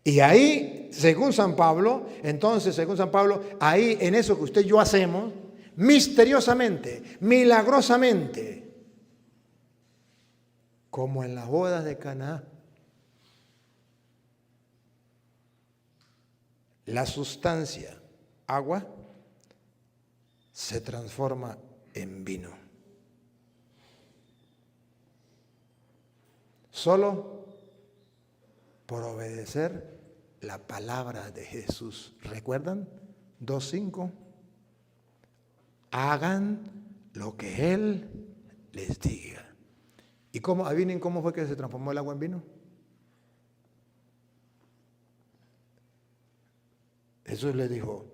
Y ahí, según San Pablo, ahí en eso que usted y yo hacemos, misteriosamente, milagrosamente, como en las bodas de Caná, la sustancia, agua, se transforma en vino. Solo por obedecer la palabra de Jesús. ¿Recuerdan? 2:5. Hagan lo que Él les diga. ¿Y cómo? ¿Adivinen cómo fue que se transformó el agua en vino? Jesús le dijo,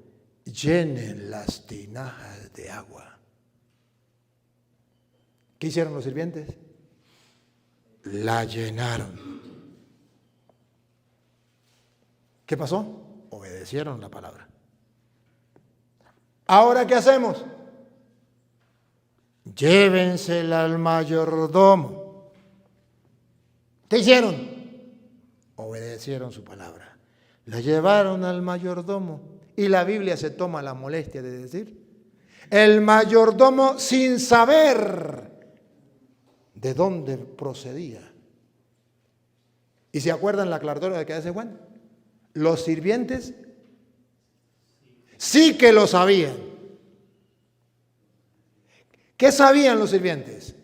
llenen las tinajas de agua. ¿Qué hicieron los sirvientes? La llenaron. ¿Qué pasó? Obedecieron la palabra. ¿Ahora qué hacemos? Llévensela al mayordomo. ¿Qué hicieron? Obedecieron su palabra. La llevaron al mayordomo. Y la Biblia se toma la molestia de decir, el mayordomo sin saber de dónde procedía. ¿Y se acuerdan la aclaratoria de que hace Juan? Los sirvientes sí que lo sabían. ¿Qué sabían los sirvientes?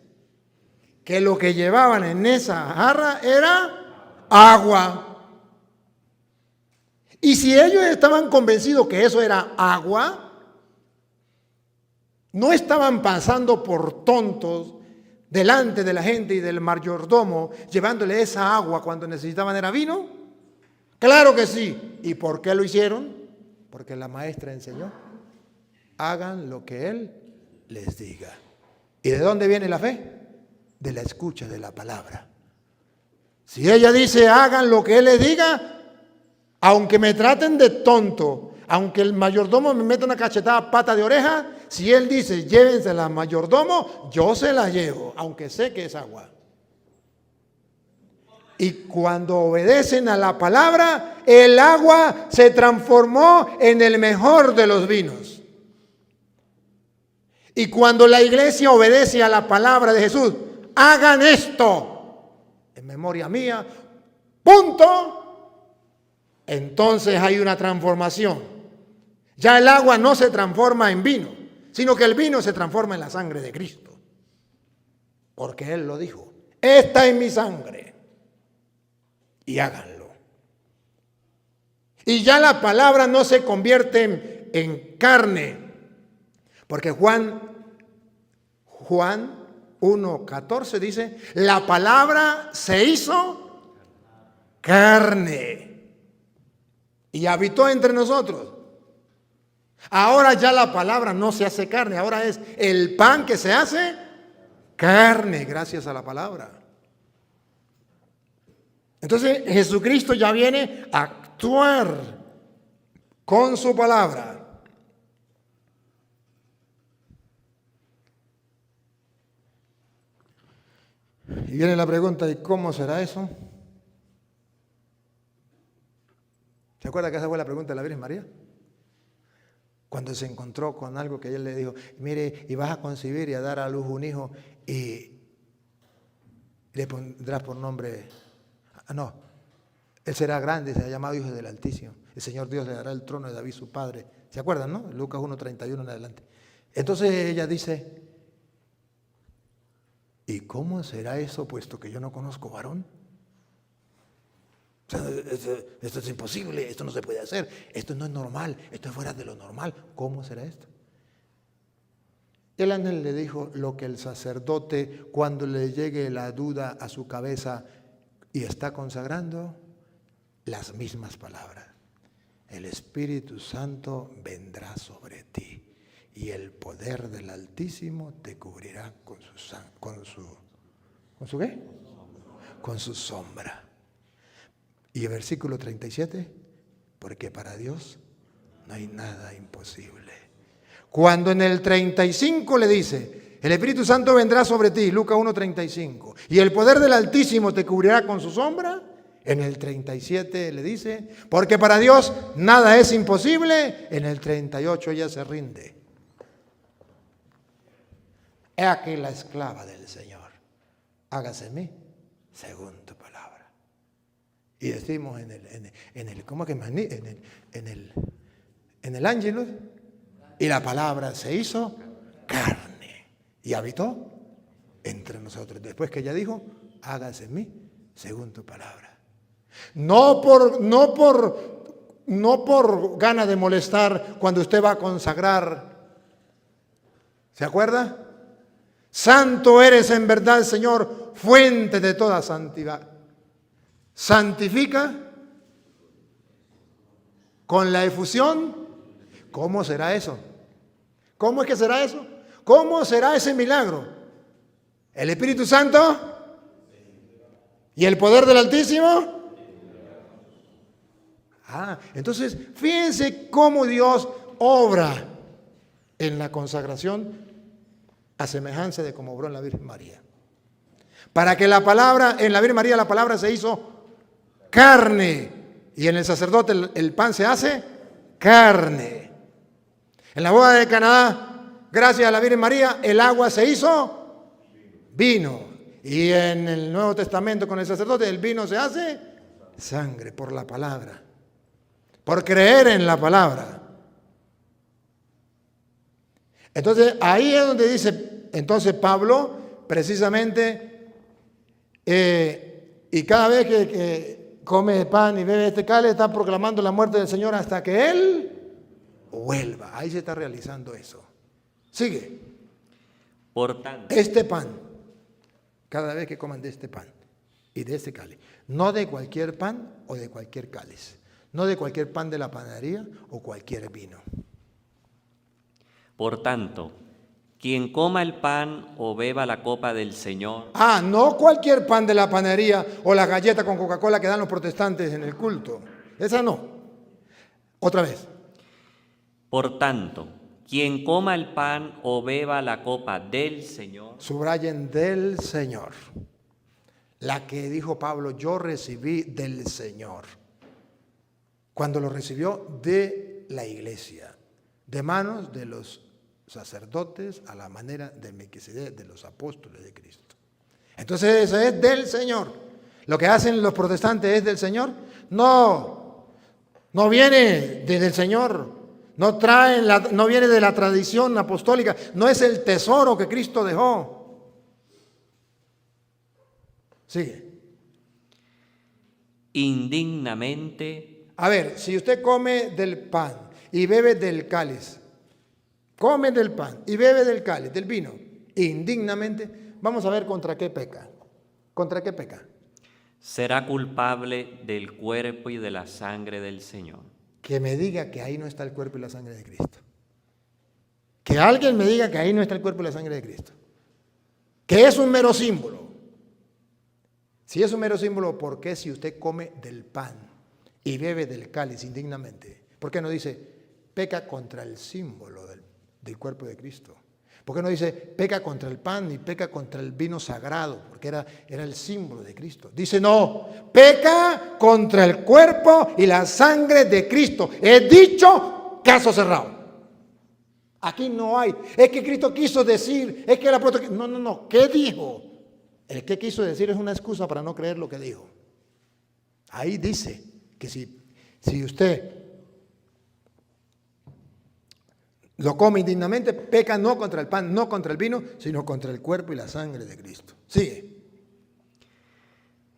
Que lo que llevaban en esa jarra era agua. Y si ellos estaban convencidos que eso era agua, no estaban pasando por tontos delante de la gente y del mayordomo llevándole esa agua cuando necesitaban era vino. Claro que sí. ¿Y por qué lo hicieron? Porque la maestra enseñó, hagan lo que Él les diga. ¿Y de dónde viene la fe? De la escucha de la palabra. Si ella dice, hagan lo que Él les diga, aunque me traten de tonto, aunque el mayordomo me meta una cachetada pata de oreja, si Él dice, llévensela al mayordomo, yo se la llevo, aunque sé que es agua. Y cuando obedecen a la palabra, el agua se transformó en el mejor de los vinos. Y cuando la iglesia obedece a la palabra de Jesús, hagan esto en memoria mía, punto. Entonces hay una transformación. Ya el agua no se transforma en vino, sino que el vino se transforma en la sangre de Cristo. Porque Él lo dijo, esta es mi sangre. Y háganlo. Y ya la palabra no se convierte en carne. Porque Juan 1:14 dice, la palabra se hizo carne y habitó entre nosotros. Ahora ya la palabra no se hace carne, ahora es el pan que se hace carne gracias a la palabra. Entonces Jesucristo ya viene a actuar con su palabra. Y viene la pregunta, ¿y cómo será eso? ¿Se acuerda que esa fue la pregunta de la Virgen María? Cuando se encontró con algo que él le dijo, mire, y vas a concebir y a dar a luz un hijo y le pondrás por nombre, no, él será grande, será llamado Hijo del Altísimo. El Señor Dios le dará el trono de David su padre. ¿Se acuerdan, no? Lucas 1:31 en adelante. Entonces ella dice, ¿y cómo será eso puesto que yo no conozco varón? O sea, esto es imposible, esto no se puede hacer, esto no es normal, esto es fuera de lo normal. ¿Cómo será esto? El ángel le dijo lo que el sacerdote, cuando le llegue la duda a su cabeza y está consagrando, las mismas palabras. El Espíritu Santo vendrá sobre ti y el poder del Altísimo te cubrirá ¿con su qué? Con su sombra. Y el versículo 37, porque para Dios no hay nada imposible. Cuando en el 35 le dice, el Espíritu Santo vendrá sobre ti, Lucas 1:35, y el poder del Altísimo te cubrirá con su sombra, En el 37 le dice, porque para Dios nada es imposible. En el 38 ella se rinde. He aquí la esclava del Señor. Hágase en mí según tu palabra. Y decimos en el ¿cómo que en el Ángelus? Y la palabra se hizo carne y habitó entre nosotros. Después que ella dijo, hágase en mí según tu palabra. No por gana de molestar cuando usted va a consagrar. ¿Se acuerda? Santo eres en verdad, Señor, fuente de toda santidad. Santifica con la efusión. ¿Cómo será eso? ¿Cómo es que será eso? ¿Cómo será ese milagro? ¿El Espíritu Santo? ¿Y el poder del Altísimo? Entonces, fíjense cómo Dios obra en la consagración a semejanza de como obró en la Virgen María. Para que la palabra, en la Virgen María la palabra se hizo carne y en el sacerdote el pan se hace carne. En la boda de Caná, gracias a la Virgen María, el agua se hizo vino. Y en el Nuevo Testamento con el sacerdote el vino se hace sangre por la palabra. Por creer en la palabra. Entonces, ahí es donde dice, entonces Pablo, precisamente, y cada vez que come pan y bebe este cáliz, está proclamando la muerte del Señor hasta que Él vuelva. Ahí se está realizando eso. Sigue. Por tanto, Este pan, cada vez que coman de este pan y de este cáliz, no de cualquier pan o de cualquier cáliz. No de cualquier pan de la panadería o cualquier vino. por tanto, quien coma el pan o beba la copa del Señor. No cualquier pan de la panadería o la galleta con Coca-Cola que dan los protestantes en el culto. Esa no. Otra vez. Por tanto, quien coma el pan o beba la copa del Señor. Subrayen del Señor. La que dijo Pablo, yo recibí del Señor. Cuando lo recibió de la iglesia, de manos de los sacerdotes a la manera de Melquisedec, de los apóstoles de Cristo. Entonces eso es del Señor. Lo que hacen los protestantes es del Señor. No viene desde el Señor. No viene de la tradición apostólica. No es el tesoro que Cristo dejó. Sigue. Indignamente. A ver, si usted come del pan y bebe del cáliz, come del pan y bebe del cáliz, del vino, indignamente, vamos a ver contra qué peca. ¿Contra qué peca? Será culpable del cuerpo y de la sangre del Señor. Que me diga que ahí no está el cuerpo y la sangre de Cristo. Que alguien me diga que ahí no está el cuerpo y la sangre de Cristo. Que es un mero símbolo. Si es un mero símbolo, ¿por qué si usted come del pan y bebe del cáliz indignamente? ¿Por qué no dice peca contra el símbolo del cuerpo de Cristo? ¿Por qué no dice peca contra el pan y peca contra el vino sagrado? Porque era el símbolo de Cristo. Dice no, peca contra el cuerpo y la sangre de Cristo. He dicho, caso cerrado. Aquí no hay. Es que Cristo quiso decir, es que la no. ¿Qué dijo? El que quiso decir es una excusa para no creer lo que dijo. Ahí dice que si usted lo come indignamente, peca no contra el pan, no contra el vino, sino contra el cuerpo y la sangre de Cristo. Sigue.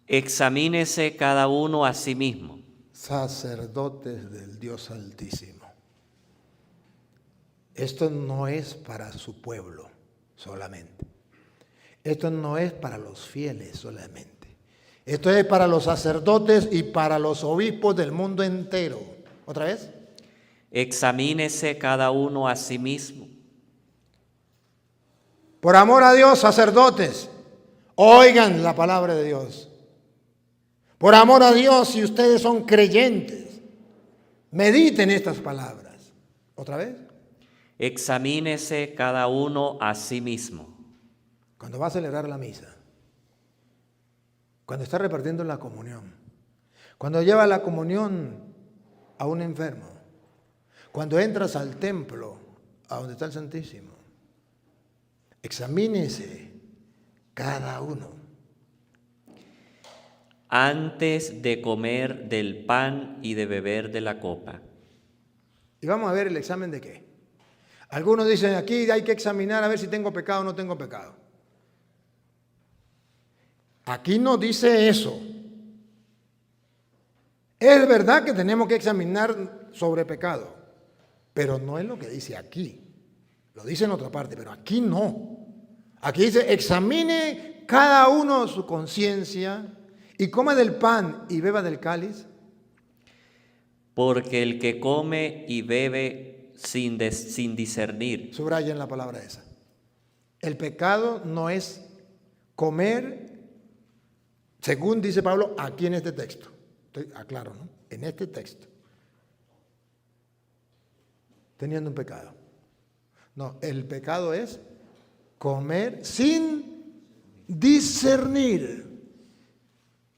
Examínese cada uno a sí mismo. Sacerdotes del Dios Altísimo. Esto no es para su pueblo solamente. Esto no es para los fieles solamente. Esto es para los sacerdotes y para los obispos del mundo entero. ¿Otra vez? Examínese cada uno a sí mismo. Por amor a Dios, sacerdotes, oigan la palabra de Dios. Por amor a Dios, si ustedes son creyentes, mediten estas palabras. ¿Otra vez? Examínese cada uno a sí mismo. Cuando va a celebrar la misa, cuando está repartiendo la comunión, Cuando lleva la comunión a un enfermo, cuando entras al templo, a donde está el Santísimo, examínese cada uno. Antes de comer del pan y de beber de la copa. Y vamos a ver el examen de qué. Algunos dicen, aquí hay que examinar a ver si tengo pecado o no tengo pecado. Aquí no dice eso. Es verdad que tenemos que examinar sobre pecado, pero no es lo que dice aquí. Lo dice en otra parte, pero aquí no. Aquí dice, examine cada uno su conciencia y coma del pan y beba del cáliz. Porque el que come y bebe sin discernir. Subrayen la palabra esa. El pecado no es comer, según dice Pablo, aquí en este texto. Estoy aclaro, ¿no? En este texto. Teniendo un pecado. No, el pecado es comer sin discernir,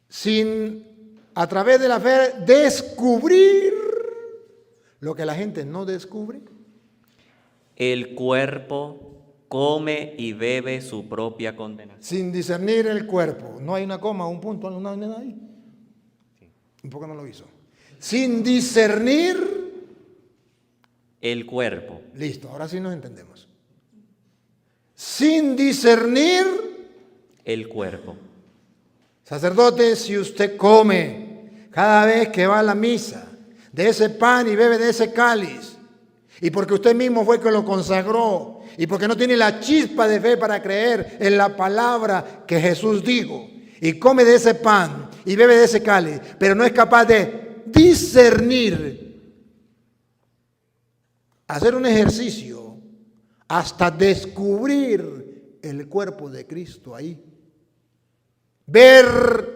sin a través de la fe descubrir lo que la gente no descubre. El cuerpo come y bebe su propia condenación. Sin discernir el cuerpo. No hay una coma, un punto, no hay nada ahí. Un poco no lo hizo. Sin discernir el cuerpo. Listo, ahora sí nos entendemos. Sin discernir el cuerpo. Sacerdote, si usted come cada vez que va a la misa de ese pan y bebe de ese cáliz, y porque usted mismo fue que lo consagró, y porque no tiene la chispa de fe para creer en la palabra que Jesús dijo, y come de ese pan y bebe de ese cáliz, pero no es capaz de discernir, hacer un ejercicio hasta descubrir el cuerpo de Cristo ahí, ver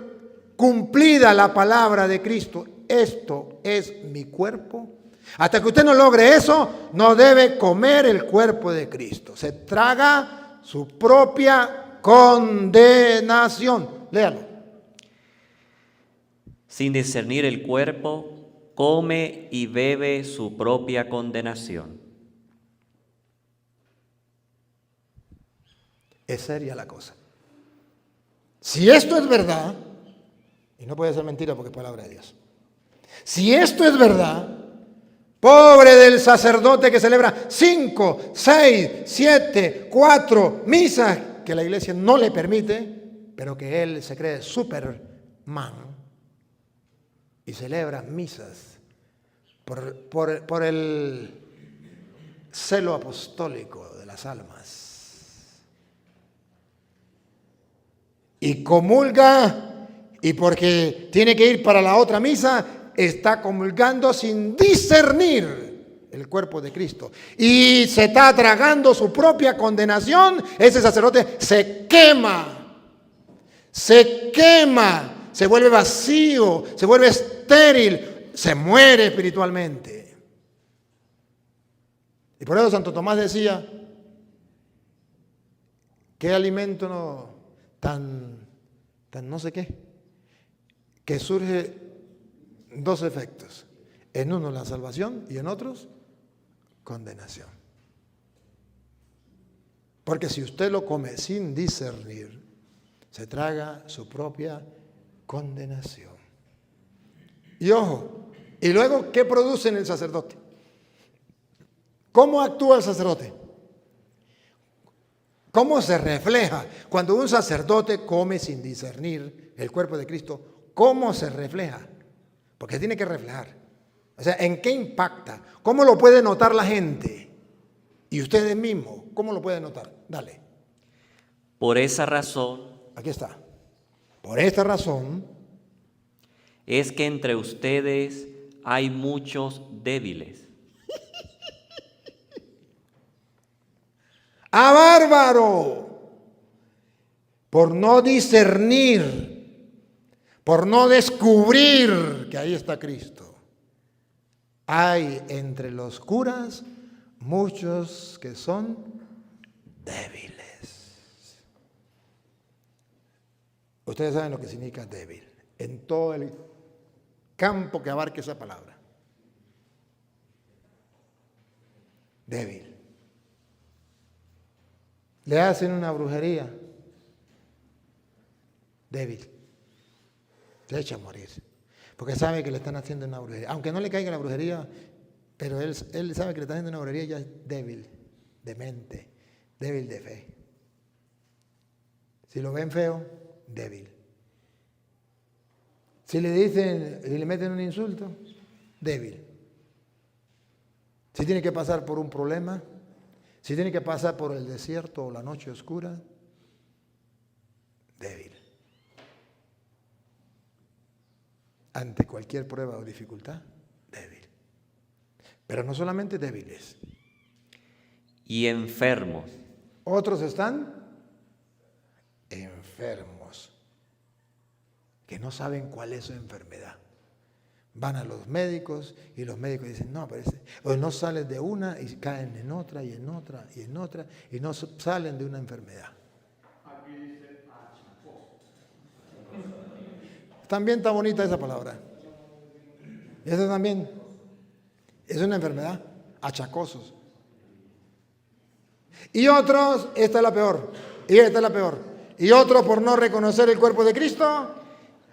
cumplida la palabra de Cristo, esto es mi cuerpo. Hasta que usted no logre eso, no debe comer el cuerpo de Cristo. Se traga su propia condenación. Léalo. Sin discernir el cuerpo, come y bebe su propia condenación. Es seria la cosa. Si esto es verdad, y no puede ser mentira porque es palabra de Dios. Si esto es verdad, pobre del sacerdote que celebra 5, 6, 7, 4 misas que la iglesia no le permite, pero que él se cree Superman y celebra misas por el celo apostólico de las almas. Y comulga, y porque tiene que ir para la otra misa, está comulgando sin discernir el cuerpo de Cristo. Y se está tragando su propia condenación. Ese sacerdote se quema, se vuelve vacío, se vuelve estéril, se muere espiritualmente. Y por eso Santo Tomás decía, ¿qué alimento tan no sé qué? Que surge dos efectos. En uno la salvación y en otros condenación. Porque si usted lo come sin discernir, se traga su propia condenación. Y ojo, y luego, ¿qué produce en el sacerdote? ¿Cómo actúa el sacerdote? ¿Cómo se refleja cuando un sacerdote come sin discernir el cuerpo de Cristo? ¿Cómo se refleja? Porque tiene que reflejar. O sea, ¿en qué impacta? ¿Cómo lo puede notar la gente? Y ustedes mismos, ¿cómo lo pueden notar? Dale. Por esa razón. Aquí está. Por esta razón. Es que entre ustedes hay muchos débiles. ¡Ah, bárbaro! Por no discernir, por no descubrir que ahí está Cristo. Hay entre los curas muchos que son débiles. Ustedes saben lo que significa débil. En todo el campo que abarque esa palabra. Débil. Le hacen una brujería. Débil. Se echa a morir. Porque sabe que le están haciendo una brujería. Aunque no le caiga la brujería, pero él sabe que le están haciendo una brujería, ya es débil de mente, débil de fe. Si lo ven feo, débil. Si le dicen, si le meten un insulto, débil. Si tiene que pasar por un problema, si tiene que pasar por el desierto o la noche oscura, débil. Ante cualquier prueba o dificultad, débil. Pero no solamente débiles. Y enfermos. Otros están enfermos, que no saben cuál es su enfermedad. Van a los médicos y los médicos dicen, no, pero o no salen de una y caen en otra y en otra y en otra y no salen de una enfermedad. También está bonita esa palabra. Esa también es una enfermedad, achacosos. Y otros, esta es la peor, y esta es la peor. Y otros por no reconocer el cuerpo de Cristo.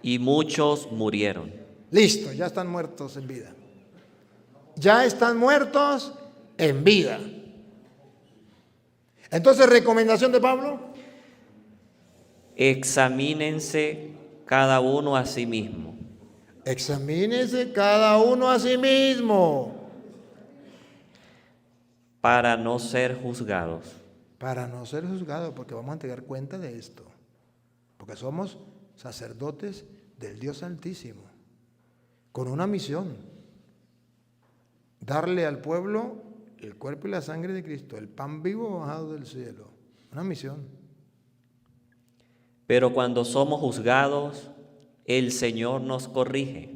Y muchos murieron. Listo, ya están muertos en vida. Ya están muertos en vida. Entonces, recomendación de Pablo. Examínense cada uno a sí mismo. Examínese cada uno a sí mismo. Para no ser juzgados. Para no ser juzgados, porque vamos a entregar cuenta de esto. Porque somos sacerdotes del Dios Altísimo, con una misión: darle al pueblo el cuerpo y la sangre de Cristo, el pan vivo bajado del cielo. Una misión. Pero cuando somos juzgados, el Señor nos corrige,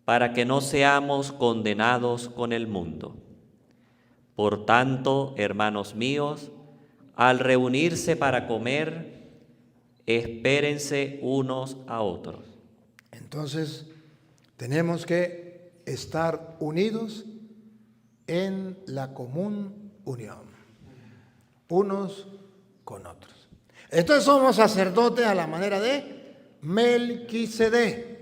para que no seamos condenados con el mundo. Por tanto, hermanos míos, al reunirse para comer, espérense unos a otros. Entonces, tenemos que estar unidos en la común unión, unos con otros. Entonces somos sacerdotes a la manera de Melquisedec.